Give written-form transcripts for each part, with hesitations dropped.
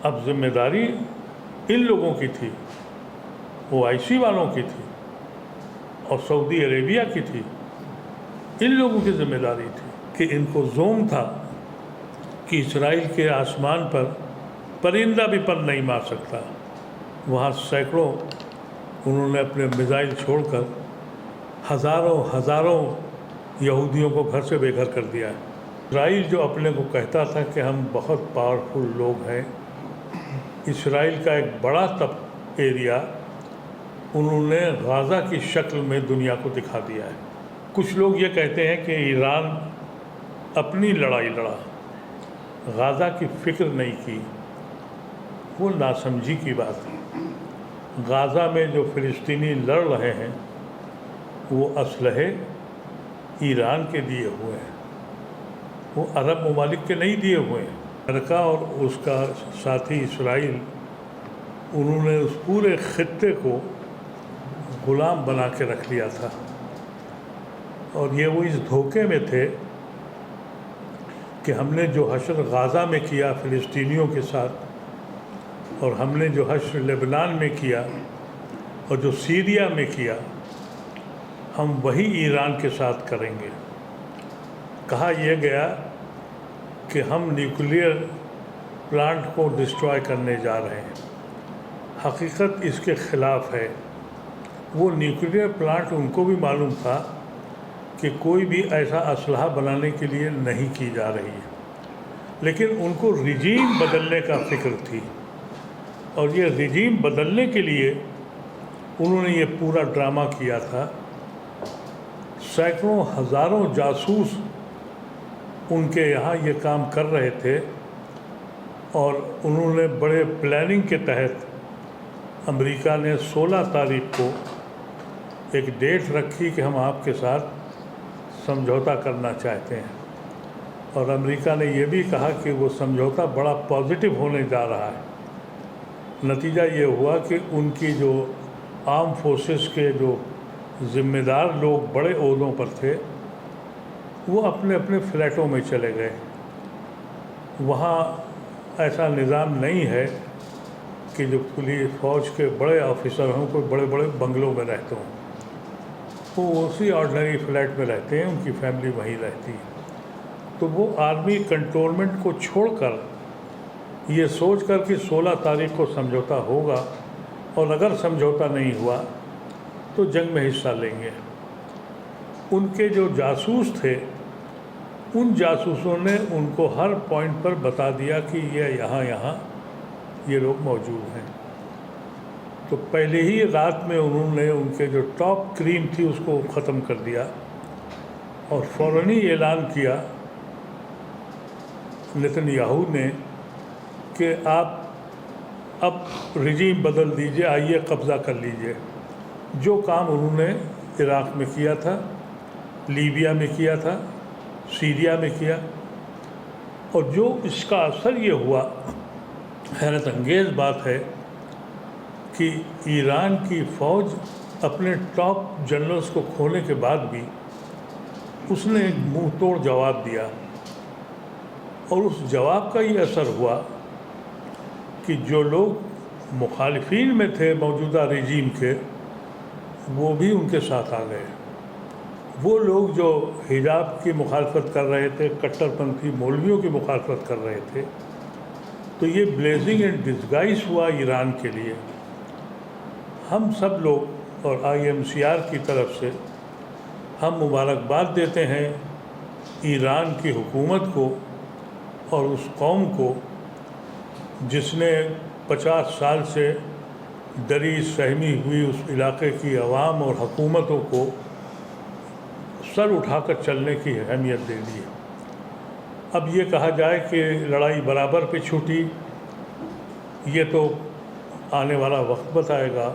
اب ذمہ داری ان لوگوں کی تھی، OIC والوں کی تھی اور سعودی عربیہ کی تھی. ان لوگوں کی ذمہ داری تھی کہ ان کو زوم تھا کہ اسرائیل کے آسمان پر پرندہ بھی پر نہیں مار سکتا. وہاں سینکڑوں انہوں نے اپنے میزائل چھوڑ کر ہزاروں یہودیوں کو گھر سے بے گھر کر دیا ہے. اسرائیل جو اپنے کو کہتا تھا کہ ہم بہت پاورفل لوگ ہیں، اسرائیل کا ایک بڑا ایریا انہوں نے غازہ کی شکل میں دنیا کو دکھا دیا ہے. کچھ لوگ یہ کہتے ہیں کہ ایران اپنی لڑائی لڑا، غازہ کی فکر نہیں کی. وہ ناسمجھی کی بات ہے. غازہ میں جو فلسطینی لڑ رہے ہیں وہ اسلحے ایران کے دیے ہوئے ہیں، وہ عرب ممالک کے نہیں دیے ہوئے ہیں. امریکہ اور اس کا ساتھی اسرائیل انہوں نے اس پورے خطے کو غلام بنا کے رکھ لیا تھا، اور یہ وہ اس دھوکے میں تھے کہ ہم نے جو حشر غازہ میں کیا فلسطینیوں کے ساتھ، اور ہم نے جو حشر لبنان میں کیا اور جو سیریا میں کیا، ہم وہی ایران کے ساتھ کریں گے. کہا یہ گیا کہ ہم نیوکلیئر پلانٹ کو ڈسٹرائے کرنے جا رہے ہیں. حقیقت اس کے خلاف ہے. وہ نیوکلیئر پلانٹ ان کو بھی معلوم تھا کہ کوئی بھی ایسا اسلحہ بنانے کے لیے نہیں کی جا رہی ہے، لیکن ان کو رجیم بدلنے کا فکر تھی، اور یہ رجیم بدلنے کے لیے انہوں نے یہ پورا ڈرامہ کیا تھا. سینکڑوں ہزاروں جاسوس ان کے یہاں یہ کام کر رہے تھے، اور انہوں نے بڑے پلاننگ کے تحت امریکہ نے 16 تاریخ کو ایک ڈیٹ رکھی کہ ہم آپ کے ساتھ سمجھوتا کرنا چاہتے ہیں. اور امریکہ نے یہ بھی کہا کہ وہ سمجھوتا بڑا پازیٹیو ہونے جا رہا ہے. نتیجہ یہ ہوا کہ ان کی جو آرم فورسز کے جو ذمہ دار لوگ بڑے عہدوں پر تھے وہ اپنے اپنے فلیٹوں میں چلے گئے. وہاں ایسا نظام نہیں ہے کہ جو پولیس فوج کے بڑے آفیسر ہوں کوئی بڑے بڑے بنگلوں میں رہتے ہوں. وہ اسی آرڈنری فلیٹ میں رہتے ہیں، ان کی فیملی وہیں رہتی ہے. تو وہ آرمی کنٹرولمنٹ کو چھوڑ کر یہ سوچ کر کہ 16 تاریخ کو سمجھوتا ہوگا، اور اگر سمجھوتا نہیں ہوا تو جنگ میں حصہ لیں گے. ان کے جو جاسوس تھے ان جاسوسوں نے ان کو ہر پوائنٹ پر بتا دیا کہ یہ یہاں یہ لوگ موجود ہیں. تو پہلے ہی رات میں انہوں نے ان کے جو ٹاپ کریم تھی اس کو ختم کر دیا، اور فوراً ہی اعلان کیا نیتن یاہو نے کہ آپ اب رجیم بدل دیجئے، آئیے قبضہ کر لیجئے. جو کام انہوں نے عراق میں کیا تھا، لیبیا میں کیا تھا، سیریا میں کیا، اور جو اس کا اثر یہ ہوا، حیرت انگیز بات ہے کہ ایران کی فوج اپنے ٹاپ جنرلز کو کھونے کے بعد بھی اس نے ایک منہ توڑ جواب دیا، اور اس جواب کا یہ اثر ہوا کہ جو لوگ مخالفین میں تھے موجودہ رجیم کے وہ بھی ان کے ساتھ آ گئے. وہ لوگ جو حجاب کی مخالفت کر رہے تھے، کٹر پنتھی مولویوں کی مخالفت کر رہے تھے، تو یہ بلیزنگ اینڈ ڈسگائز ہوا ایران کے لیے. ہم سب لوگ اور IMCR کی طرف سے ہم مبارکباد دیتے ہیں ایران کی حکومت کو اور اس قوم کو جس نے 50 سال سے ڈری سہمی ہوئی اس علاقے کی عوام اور حکومتوں کو سر اٹھا کر چلنے کی اہمیت دے دی ہے. اب یہ کہا جائے کہ لڑائی برابر پہ چھوٹی، یہ تو آنے والا وقت بتائے گا،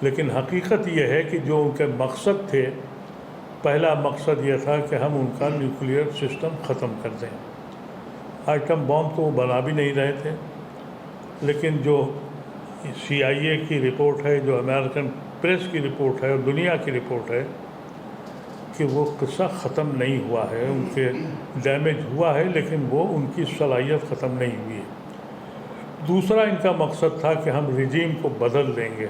لیکن حقیقت یہ ہے کہ جو ان کے مقصد تھے، پہلا مقصد یہ تھا کہ ہم ان کا نیوکلیئر سسٹم ختم کر دیں. آئٹم بم تو وہ بنا بھی نہیں رہے تھے، لیکن جو CIA کی رپورٹ ہے، جو امریکن پریس کی رپورٹ ہے اور دنیا کی رپورٹ ہے کہ وہ قصہ ختم نہیں ہوا ہے. ان کے ڈیمیج ہوا ہے لیکن وہ ان کی صلاحیت ختم نہیں ہوئی ہے. دوسرا ان کا مقصد تھا کہ ہم رجیم کو بدل دیں گے،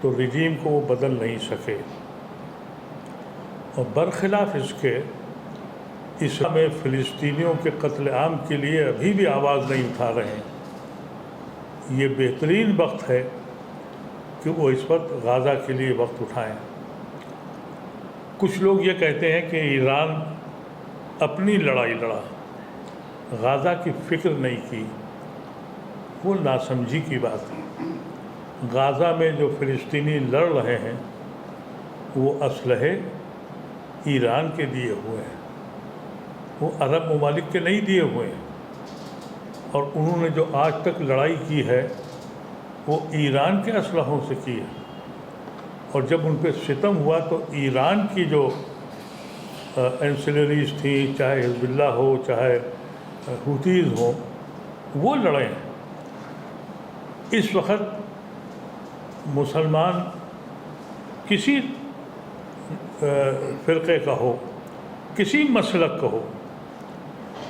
تو رجیم کو وہ بدل نہیں سکے، اور برخلاف اس کے اسرائیل میں فلسطینیوں کے قتل عام کے لیے ابھی بھی آواز نہیں اٹھا رہے ہیں۔ یہ بہترین وقت ہے کہ وہ اس وقت غزہ کے لیے وقت اٹھائیں۔ کچھ لوگ یہ کہتے ہیں کہ ایران اپنی لڑائی لڑا، غزہ کی فکر نہیں کی، وہ ناسمجھی کی بات ہے۔ غزہ میں جو فلسطینی لڑ رہے ہیں وہ اسلحے ایران کے دیے ہوئے ہیں، وہ عرب ممالک کے نہیں دیے ہوئے ہیں، اور انہوں نے جو آج تک لڑائی کی ہے وہ ایران کے اسلحوں سے کی ہے، اور جب ان پہ ستم ہوا تو ایران کی جو اینسلریز تھیں، چاہے حزب اللہ ہو چاہے حوثیز ہوں، وہ لڑے ہیں۔ اس وقت مسلمان کسی فرقے کا ہو، کسی مسلک کا ہو،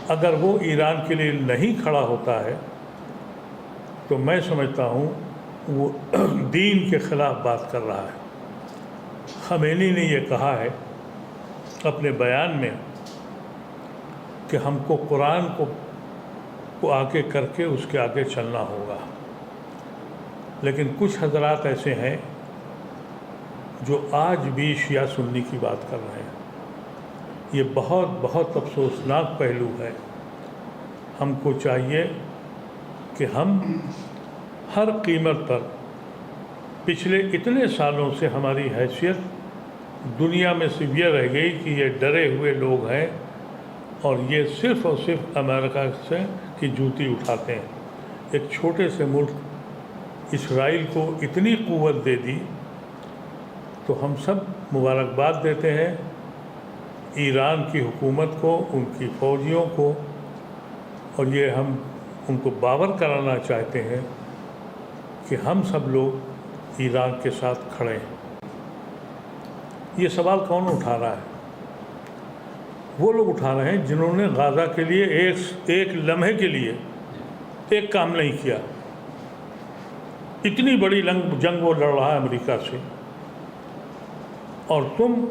اگر وہ ایران کے لیے نہیں کھڑا ہوتا ہے تو میں سمجھتا ہوں وہ دین کے خلاف بات کر رہا ہے۔ خمینی نے یہ کہا ہے اپنے بیان میں کہ ہم کو قرآن کو آگے کر کے اس کے آگے چلنا ہوگا، لیکن کچھ حضرات ایسے ہیں جو آج بھی شیعہ سنی کی بات کر رہے ہیں۔ یہ بہت بہت افسوسناک پہلو ہے۔ ہم کو چاہیے کہ ہم ہر قیمت پر، پچھلے اتنے سالوں سے ہماری حیثیت دنیا میں صرف یہ رہ گئی کہ یہ ڈرے ہوئے لوگ ہیں اور یہ صرف اور صرف امریکہ سے کی جوتی اٹھاتے ہیں۔ ایک چھوٹے سے ملک اسرائیل کو اتنی قوت دے دی تو ہم سب مبارکباد دیتے ہیں ایران کی حکومت کو، ان کی فوجیوں کو، اور یہ ہم ان کو باور کرانا چاہتے ہیں کہ ہم سب لوگ ایران کے ساتھ کھڑے ہیں۔ یہ سوال کون اٹھا رہا ہے؟ وہ لوگ اٹھا رہے ہیں جنہوں نے غزہ کے لیے ایک لمحے کے لیے ایک کام نہیں کیا۔ اتنی بڑی جنگ وہ لڑ رہا ہے امریکہ سے، اور تم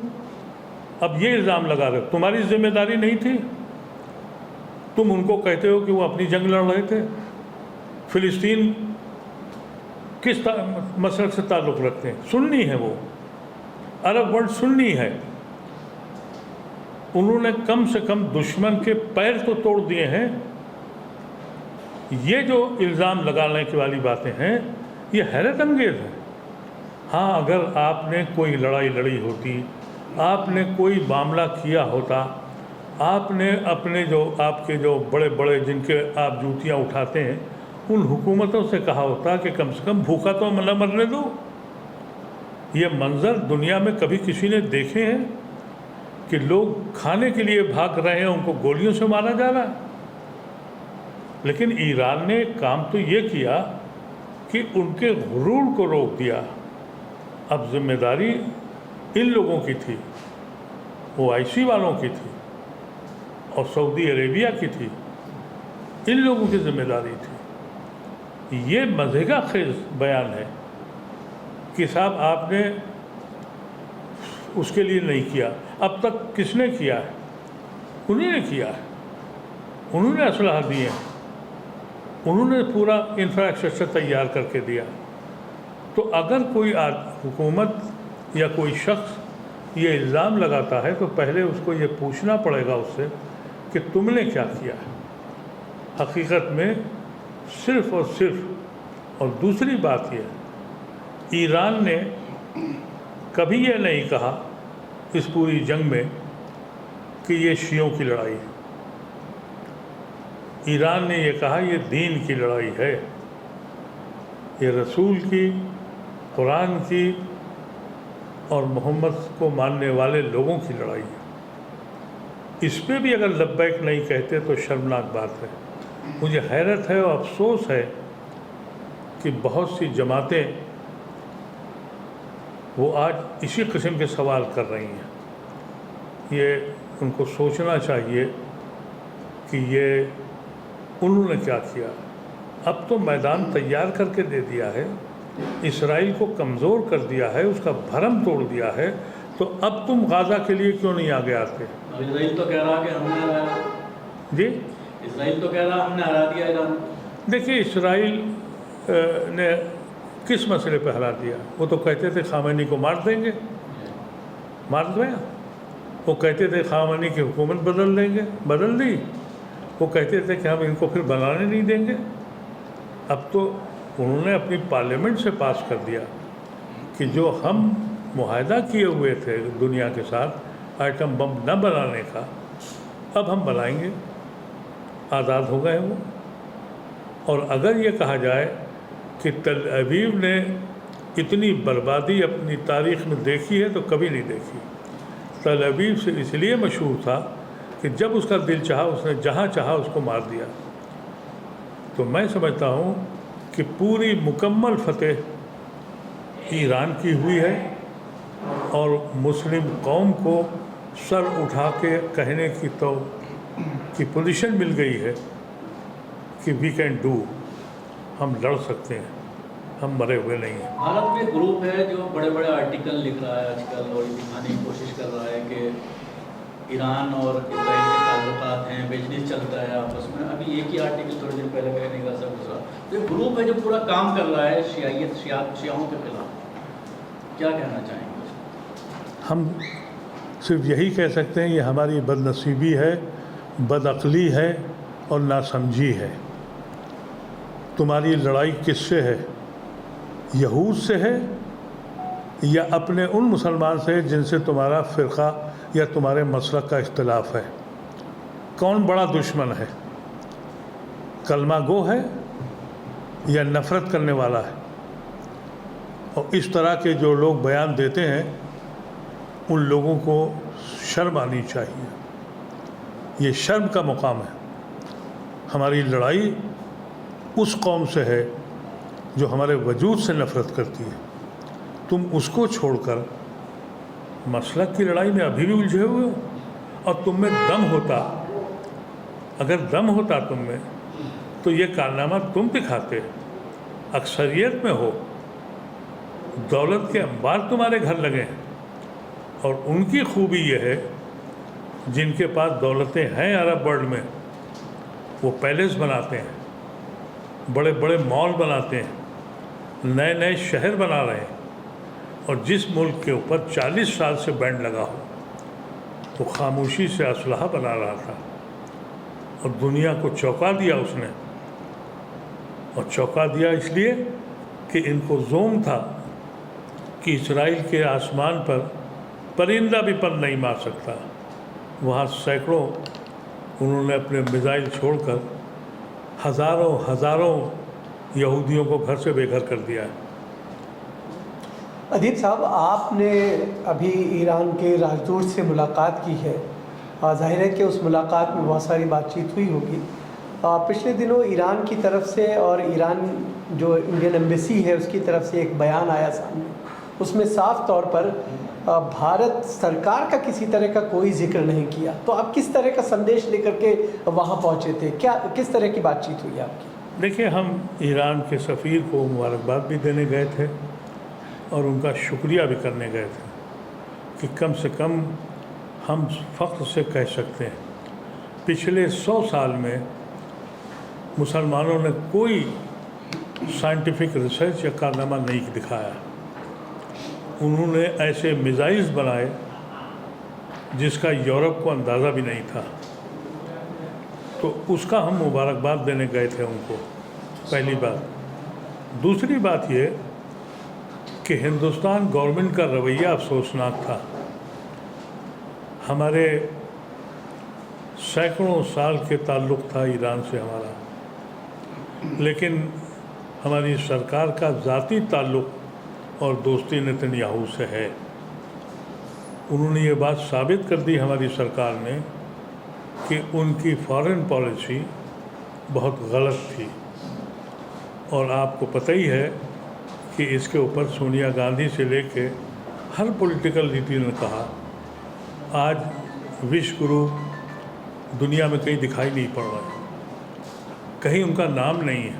اب یہ الزام لگا رہے، تمہاری ذمہ داری نہیں تھی؟ تم ان کو کہتے ہو کہ وہ اپنی جنگ لڑ رہے تھے۔ فلسطین کس مسلک سے تعلق رکھتے ہیں؟ سنی ہے، وہ عرب ورلڈ سنی ہے۔ انہوں نے کم سے کم دشمن کے پیر تو توڑ دیے ہیں۔ یہ جو الزام لگانے کی والی باتیں ہیں یہ حیرت انگیز ہے۔ ہاں، اگر آپ نے کوئی لڑائی لڑی ہوتی، آپ نے کوئی معاملہ کیا ہوتا، آپ نے اپنے جو آپ کے جو بڑے بڑے جن کے آپ جوتیاں اٹھاتے ہیں ان حکومتوں سے کہا ہوتا کہ کم سے کم بھوکا تو نہ مرنے دو۔ یہ منظر دنیا میں کبھی کسی نے دیکھے ہیں کہ لوگ کھانے کے لیے بھاگ رہے ہیں، ان کو گولیوں سے مارا جا رہا ہے؟ لیکن ایران نے کام تو یہ کیا کہ ان کے غرور کو روک دیا۔ اب ذمہ داری ان لوگوں کی تھی، OIC والوں کی تھی اور سعودی عربیہ کی تھی، ان لوگوں کی ذمہ داری تھی۔ یہ مضحکہ خیز بیان ہے کہ صاحب آپ نے اس کے لیے نہیں کیا۔ اب تک کس نے کیا ہے؟ انہوں نے کیا ہے، انہوں نے اسلحہ دیے ہیں، انہوں نے پورا انفراسٹرکچر تیار کر کے دیا۔ تو اگر کوئی حکومت یا کوئی شخص یہ الزام لگاتا ہے تو پہلے اس کو یہ پوچھنا پڑے گا اس سے کہ تم نے کیا کیا ہے حقیقت میں۔ صرف اور صرف، اور دوسری بات یہ، ایران نے کبھی یہ نہیں کہا اس پوری جنگ میں کہ یہ شیعوں کی لڑائی ہے۔ ایران نے یہ کہا یہ دین کی لڑائی ہے، یہ رسول کی، قرآن کی اور محمد کو ماننے والے لوگوں کی لڑائی ہے۔ اس پہ بھی اگر لبیک نہیں کہتے تو شرمناک بات ہے۔ مجھے حیرت ہے اور افسوس ہے کہ بہت سی جماعتیں وہ آج اسی قسم کے سوال کر رہی ہیں۔ یہ ان کو سوچنا چاہیے کہ یہ انہوں نے کیا کیا۔ اب تو میدان تیار کر کے دے دیا ہے، اسرائیل کو کمزور کر دیا ہے، اس کا بھرم توڑ دیا ہے، تو اب تم غزہ کے لیے کیوں نہیں آگے آتے؟ اسرائیل تو کہہ رہا کہ ہم نے ہرایا، جی اسرائیل تو کہہ رہا ہم نے ہرا دیا ایران۔ دیکھیے اسرائیل نے کس مسئلے پہ ہرا دیا؟ وہ تو کہتے تھے خامنئی کو مار دیں گے، مار دیا۔ وہ کہتے تھے خامنئی کی حکومت بدل دیں گے، بدل دی۔ وہ کہتے تھے کہ ہم ان کو پھر بنانے نہیں دیں گے۔ اب تو انہوں نے اپنی پارلیمنٹ سے پاس کر دیا کہ جو ہم معاہدہ کیے ہوئے تھے دنیا کے ساتھ آئٹم بم نہ بنانے کا، اب ہم بنائیں گے۔ آزاد ہو گئے وہ۔ اور اگر یہ کہا جائے کہ تل ابیب نے اتنی بربادی اپنی تاریخ میں دیکھی ہے تو کبھی نہیں دیکھی۔ تل ابیب سے اس لیے مشہور تھا کہ جب اس کا دل چاہا اس نے جہاں چاہا اس کو مار دیا۔ تو میں سمجھتا ہوں کہ پوری مکمل فتح ایران کی ہوئی ہے، اور مسلم قوم کو سر اٹھا کے کہنے کی پوزیشن مل گئی ہے کہ وی کین ڈو، ہم لڑ سکتے ہیں، ہم مرے ہوئے نہیں ہیں۔ بھارت میں گروپ ہے جو بڑے بڑے آرٹیکل لکھ رہا ہے آج کل، اور یہ دکھانے کی کوشش کر رہا ہے کہ ایران اور اسرائیل کے تعلقات ہیں، بزنس چلتا ہے آپس میں۔ ابھی ایک ہی آرٹیکل تھوڑی دیر پہلے کہنے کا سب گزرا، تو یہ گروپ ہے جو پورا کام کر رہا ہے شیعوں کے خلاف، کیا کہنا چاہیں گے؟ ہم صرف یہی کہہ سکتے ہیں یہ ہماری بد نصیبی ہے، بد عقلی ہے اور ناسمجھی ہے۔ تمہاری لڑائی کس سے ہے؟ یہود سے ہے یا اپنے ان مسلمان سے جن سے تمہارا فرقہ یا تمہارے مسلک کا اختلاف ہے؟ کون بڑا دشمن ہے؟ کلمہ گو ہے یا نفرت کرنے والا ہے؟ اور اس طرح کے جو لوگ بیان دیتے ہیں ان لوگوں کو شرم آنی چاہیے۔ یہ شرم کا مقام ہے۔ ہماری لڑائی اس قوم سے ہے جو ہمارے وجود سے نفرت کرتی ہے۔ تم اس کو چھوڑ کر مسلک کی لڑائی میں ابھی بھی الجھے ہوئے ہو، اور تم میں دم ہوتا، اگر دم ہوتا تم میں تو یہ کارنامہ تم دکھاتے۔ اکثریت میں ہو، دولت کے انبار تمہارے گھر لگے ہیں، اور ان کی خوبی یہ ہے جن کے پاس دولتیں ہیں عرب ورلڈ میں، وہ پیلس بناتے ہیں، بڑے بڑے مال بناتے ہیں، نئے نئے شہر بنا رہے ہیں۔ اور جس ملک کے اوپر 40 سال سے بینڈ لگا ہو وہ خاموشی سے اسلحہ بنا رہا تھا، اور دنیا کو چونکا دیا اس نے۔ اور چونکا دیا اس لیے کہ ان کو زوم تھا کہ اسرائیل کے آسمان پر پرندہ بھی پر نہیں مار سکتا۔ وہاں سینکڑوں انہوں نے اپنے میزائل چھوڑ کر ہزاروں یہودیوں کو گھر سے بے گھر کر دیا ہے۔ ادیب صاحب، آپ نے ابھی ایران کے راجدوت سے ملاقات کی ہے، ظاہر ہے کہ اس ملاقات میں بہت ساری بات چیت ہوئی ہوگی۔ پچھلے دنوں ایران کی طرف سے اور ایران جو انڈین ایمبیسی ہے اس کی طرف سے ایک بیان آیا سامنے، اس میں صاف طور پر بھارت سرکار کا کسی طرح کا کوئی ذکر نہیں کیا۔ تو آپ کس طرح کا سندیش لے کر کے وہاں پہنچے تھے؟ کس طرح کی بات چیت ہوئی آپ کی؟ دیکھیں، ہم ایران کے سفیر کو مبارکباد بھی دینے گئے تھے اور ان کا شکریہ بھی کرنے گئے تھے کہ کم سے کم ہم فخر سے کہہ سکتے ہیں پچھلے 100 سال میں مسلمانوں نے کوئی سائنٹیفک ریسرچ یا کارنامہ نہیں دکھایا۔ انہوں نے ایسے میزائلز بنائے جس کا یورپ کو اندازہ بھی نہیں تھا، تو اس کا ہم مبارکباد دینے گئے تھے ان کو، پہلی بات۔ دوسری بات یہ کہ ہندوستان گورنمنٹ کا رویہ افسوسناک تھا۔ ہمارے سینکڑوں سال کے تعلق تھا ایران سے ہمارا، لیکن ہماری سرکار کا ذاتی تعلق اور دوستی نتنیاہو سے ہے۔ انہوں نے یہ بات ثابت کر دی ہماری سرکار نے کہ ان کی فارن پالیسی بہت غلط تھی، اور آپ کو پتہ ہی ہے کہ اس کے اوپر سونیا گاندھی سے لے کے ہر پولیٹیکل لیڈر نے کہا۔ آج وش گرو دنیا میں کہیں دکھائی نہیں پڑ رہا ہے، کہیں ان کا نام نہیں ہے۔